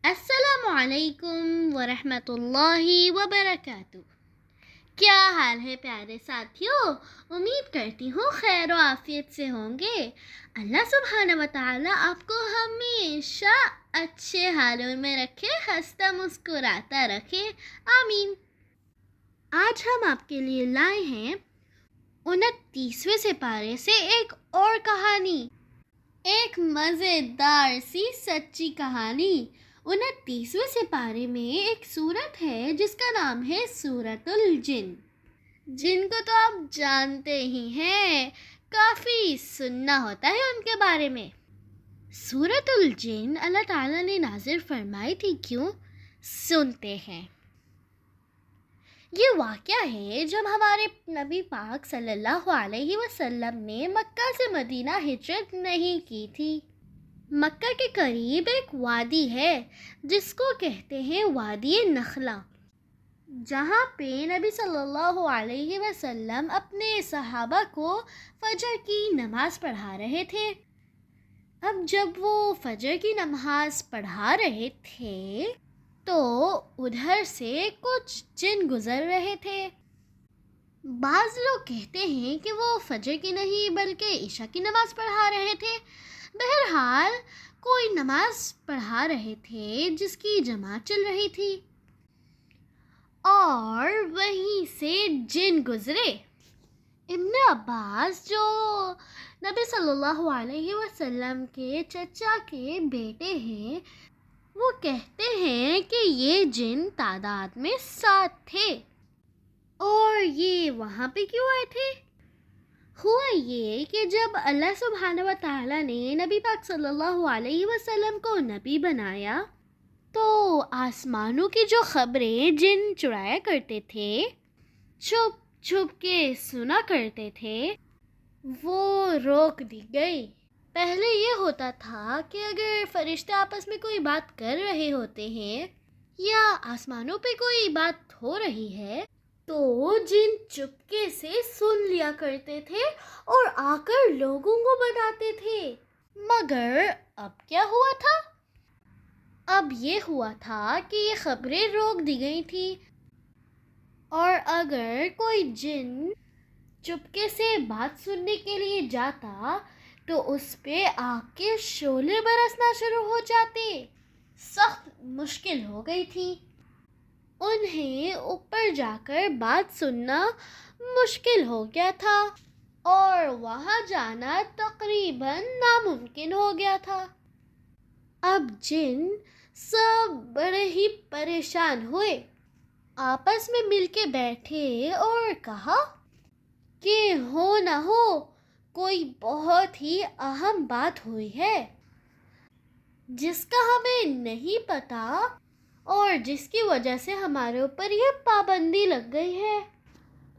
السلام علیکم ورحمۃ اللہ وبرکاتہ۔ کیا حال ہے پیارے ساتھیوں؟ امید کرتی ہوں خیر و عافیت سے ہوں گے۔ اللہ سبحانہ و تعالیٰ آپ کو ہمیشہ اچھے حالوں میں رکھے، ہنستا مسکراتا رکھے، آمین۔ آج ہم آپ کے لیے لائے ہیں 29ویں سپارے سے ایک اور کہانی، ایک مزیدار سی سچی کہانی۔ 29ویں سپارے میں ایک سورت ہے جس کا نام ہے سورۃ الجن، جن کو تو آپ جانتے ہی ہیں، کافی سننا ہوتا ہے ان کے بارے میں۔ سورۃ الجن اللہ تعالیٰ نے نازل فرمائی تھی کیوں؟ سنتے ہیں۔ یہ واقعہ ہے جب ہمارے نبی پاک صلی اللہ علیہ وسلم نے مکہ سے مدینہ ہجرت نہیں کی تھی۔ مکہ کے قریب ایک وادی ہے جس کو کہتے ہیں وادی نخلہ، جہاں پہ نبی صلی اللہ علیہ وسلم اپنے صحابہ کو فجر کی نماز پڑھا رہے تھے۔ اب جب وہ فجر کی نماز پڑھا رہے تھے تو ادھر سے کچھ جن گزر رہے تھے۔ بعض لوگ کہتے ہیں کہ وہ فجر کی نہیں بلکہ عشاء کی نماز پڑھا رہے تھے۔ بہرحال کوئی نماز پڑھا رہے تھے جس کی جماعت چل رہی تھی اور وہیں سے جن گزرے۔ ابن عباس جو نبی صلی اللہ علیہ وسلم کے چچا کے بیٹے ہیں، وہ کہتے ہیں کہ یہ جن تعداد میں 7 تھے۔ اور یہ وہاں پہ کیوں آئے تھے؟ ہوا یہ کہ جب اللہ سبحانہ و تعالیٰ نے نبی پاک صلی اللہ علیہ وسلم کو نبی بنایا تو آسمانوں کی جو خبریں جن چرایا کرتے تھے، چھپ چھپ کے سنا کرتے تھے، وہ روک دی گئی۔ پہلے یہ ہوتا تھا کہ اگر فرشتے آپس میں کوئی بات کر رہے ہوتے ہیں یا آسمانوں پہ کوئی بات ہو رہی ہے تو جن چپکے سے سن لیا کرتے تھے اور آ کر لوگوں کو بتاتے تھے۔ مگر اب کیا ہوا تھا؟ اب یہ ہوا تھا کہ یہ خبریں روک دی گئی تھی، اور اگر کوئی جن چپکے سے بات سننے کے لیے جاتا تو اس پہ آگ کے شعلے برسنا شروع ہو جاتے۔ سخت مشکل ہو گئی تھی، انہیں اوپر جا کر بات سننا مشکل ہو گیا تھا اور وہاں جانا تقریباً ناممکن ہو گیا تھا۔ اب جن سب بڑے ہی پریشان ہوئے، آپس میں مل کے بیٹھے اور کہا کہ ہو نہ ہو کوئی بہت ہی اہم بات ہوئی ہے جس کا ہمیں نہیں پتا اور جس کی وجہ سے ہمارے اوپر یہ پابندی لگ گئی ہے۔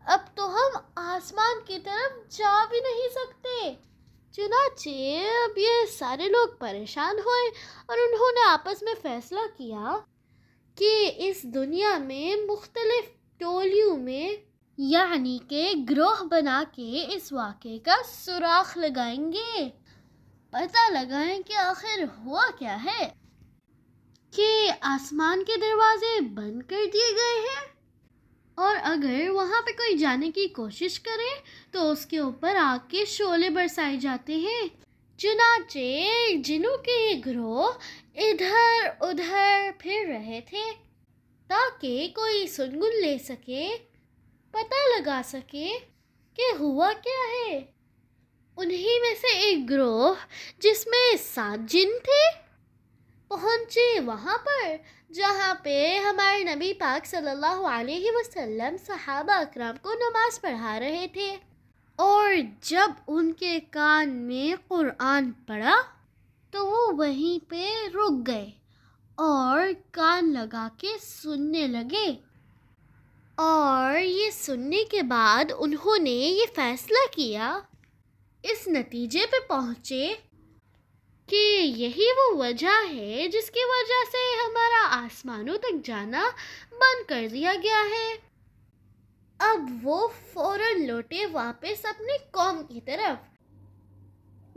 اب تو ہم آسمان کی طرف جا بھی نہیں سکتے۔ چنانچہ اب یہ سارے لوگ پریشان ہوئے اور انہوں نے آپس میں فیصلہ کیا کہ اس دنیا میں مختلف ٹولیوں میں یعنی کہ گروہ بنا کے اس واقعے کا سراغ لگائیں گے، پتہ لگائیں کہ آخر ہوا کیا ہے، کہ آسمان کے دروازے بند کر دیے گئے ہیں اور اگر وہاں پہ کوئی جانے کی کوشش کرے تو اس کے اوپر آگ کے شعلے برسائے جاتے ہیں۔ چنانچہ جنوں کے یہ گروہ ادھر ادھر پھر رہے تھے تاکہ کوئی سنگن لے سکے، پتہ لگا سکے کہ ہوا کیا ہے۔ انہی میں سے ایک گروہ جس میں 7 جن تھے پہنچے وہاں پر جہاں پہ ہمارے نبی پاک صلی اللہ علیہ وسلم صحابہ اکرام کو نماز پڑھا رہے تھے، اور جب ان کے کان میں قرآن پڑا تو وہ وہیں پہ رک گئے اور کان لگا کے سننے لگے۔ اور یہ سننے کے بعد انہوں نے یہ فیصلہ کیا، اس نتیجے پہ پہنچے کہ یہی وہ وجہ ہے جس کی وجہ سے ہمارا آسمانوں تک جانا بند کر دیا گیا ہے۔ اب وہ فوراً لوٹے واپس اپنی قوم کی طرف،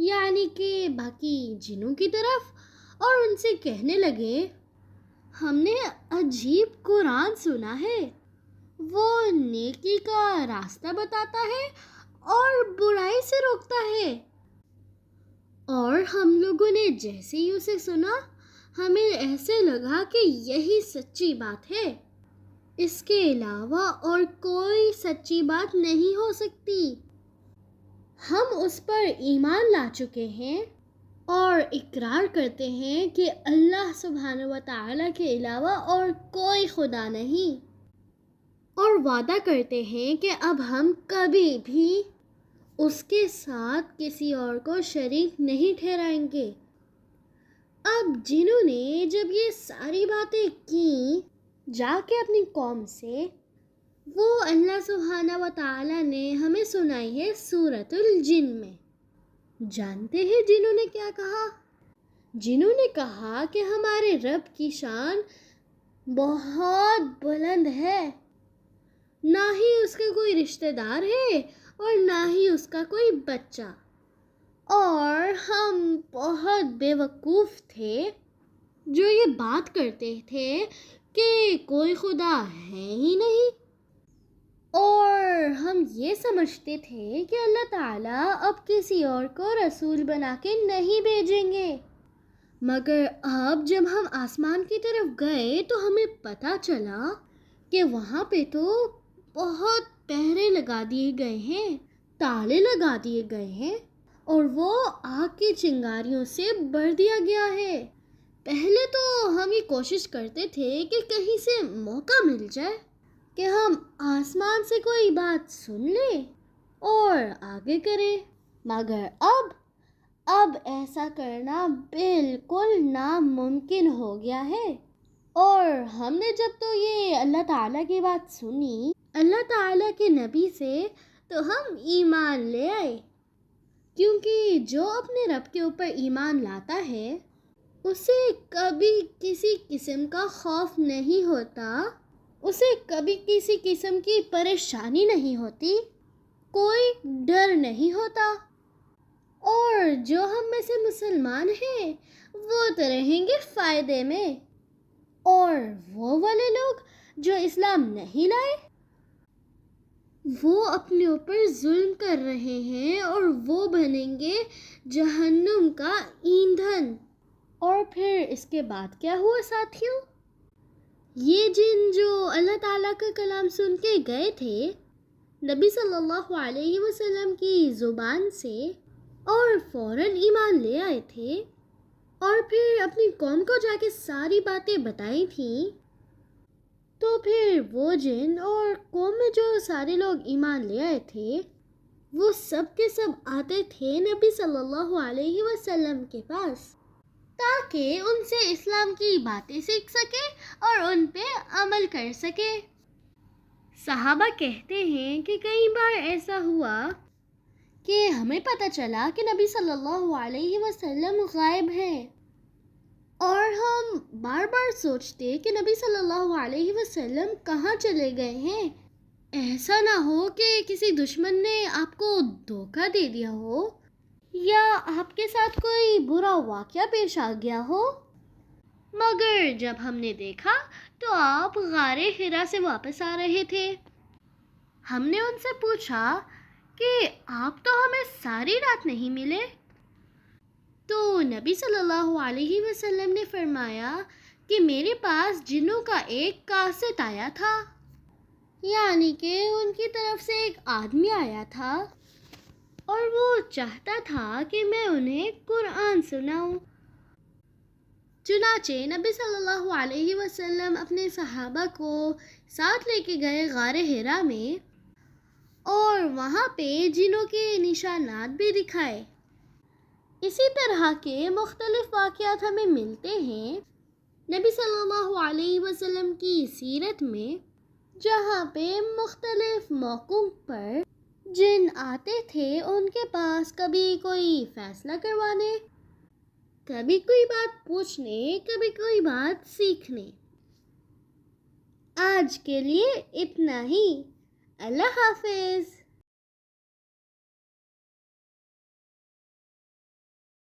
یعنی کہ باقی جنوں کی طرف، اور ان سے کہنے لگے ہم نے عجیب قرآن سنا ہے، وہ نیکی کا راستہ بتاتا ہے اور برائی سے روکتا ہے۔ اور ہم لوگوں نے جیسے ہی اسے سنا، ہمیں ایسے لگا کہ یہی سچی بات ہے، اس کے علاوہ اور کوئی سچی بات نہیں ہو سکتی۔ ہم اس پر ایمان لا چکے ہیں اور اقرار کرتے ہیں کہ اللہ سبحانہ و تعالیٰ کے علاوہ اور کوئی خدا نہیں، اور وعدہ کرتے ہیں کہ اب ہم کبھی بھی اس کے ساتھ کسی اور کو شریک نہیں ٹھہرائیں گے۔ اب جنہوں نے جب یہ ساری باتیں کیں جا کے اپنی قوم سے، وہ اللہ سبحانہ و تعالیٰ نے ہمیں سنائی ہے سورۃ الجن میں۔ جانتے ہیں جنہوں نے کیا کہا؟ جنہوں نے کہا کہ ہمارے رب کی شان بہت بلند ہے، نہ ہی اس کا کوئی رشتہ دار ہے اور نہ ہی اس کا کوئی بچہ، اور ہم بہت بے وقوف تھے جو یہ بات کرتے تھے کہ کوئی خدا ہے ہی نہیں، اور ہم یہ سمجھتے تھے کہ اللہ تعالیٰ اب کسی اور کو رسول بنا کے نہیں بھیجیں گے۔ مگر اب جب ہم آسمان کی طرف گئے تو ہمیں پتہ چلا کہ وہاں پہ تو بہت پہرے لگا دیے گئے ہیں، تالے لگا دیے گئے ہیں، اور وہ آگ کی چنگاریوں سے بھر دیا گیا ہے۔ پہلے تو ہم یہ کوشش کرتے تھے کہ کہیں سے موقع مل جائے کہ ہم آسمان سے کوئی بات سن لیں اور آگے کریں، مگر اب ایسا کرنا بالکل ناممکن ہو گیا ہے۔ اور ہم نے جب تو یہ اللہ تعالیٰ کی بات سنی اللہ تعالیٰ کے نبی سے، تو ہم ایمان لے آئے، کیونکہ جو اپنے رب کے اوپر ایمان لاتا ہے اسے کبھی کسی قسم کا خوف نہیں ہوتا، اسے کبھی کسی قسم کی پریشانی نہیں ہوتی، کوئی ڈر نہیں ہوتا۔ اور جو ہم میں سے مسلمان ہیں وہ تو رہیں گے فائدے میں، اور وہ والے لوگ جو اسلام نہیں لائے وہ اپنے اوپر ظلم کر رہے ہیں، اور وہ بنیں گے جہنم کا ایندھن۔ اور پھر اس کے بعد کیا ہوا ساتھیوں؟ یہ جن جو اللہ تعالیٰ کا کلام سن کے گئے تھے نبی صلی اللہ علیہ وسلم کی زبان سے، اور فوراً ایمان لے آئے تھے، اور پھر اپنی قوم کو جا کے ساری باتیں بتائی تھیں، تو پھر وہ جن اور قوم میں جو سارے لوگ ایمان لے آئے تھے وہ سب کے سب آتے تھے نبی صلی اللہ علیہ وسلم کے پاس، تاکہ ان سے اسلام کی باتیں سیکھ سکے اور ان پہ عمل کر سکے۔ صحابہ کہتے ہیں کہ کئی بار ایسا ہوا کہ ہمیں پتہ چلا کہ نبی صلی اللہ علیہ وسلم غائب ہیں، اور ہم بار بار سوچتے کہ نبی صلی اللہ علیہ وسلم کہاں چلے گئے ہیں، ایسا نہ ہو کہ کسی دشمن نے آپ کو دھوکہ دے دیا ہو، یا آپ کے ساتھ کوئی برا واقعہ پیش آ گیا ہو۔ مگر جب ہم نے دیکھا تو آپ غار حرا سے واپس آ رہے تھے۔ ہم نے ان سے پوچھا کہ آپ تو ہمیں ساری رات نہیں ملے، تو نبی صلی اللہ علیہ وسلم نے فرمایا کہ میرے پاس جنوں کا ایک قاصد آیا تھا، یعنی کہ ان کی طرف سے ایک آدمی آیا تھا، اور وہ چاہتا تھا کہ میں انہیں قرآن سناؤں۔ چنانچہ نبی صلی اللہ علیہ وسلم اپنے صحابہ کو ساتھ لے کے گئے غار حرا میں، اور وہاں پہ جنوں کے نشانات بھی دکھائے۔ اسی طرح کے مختلف واقعات ہمیں ملتے ہیں نبی صلی اللہ علیہ وسلم کی سیرت میں، جہاں پہ مختلف موقعوں پر جن آتے تھے ان کے پاس، کبھی کوئی فیصلہ کروانے، کبھی کوئی بات پوچھنے، کبھی کوئی بات سیکھنے۔ آج کے لیے اتنا ہی، اللہ حافظ۔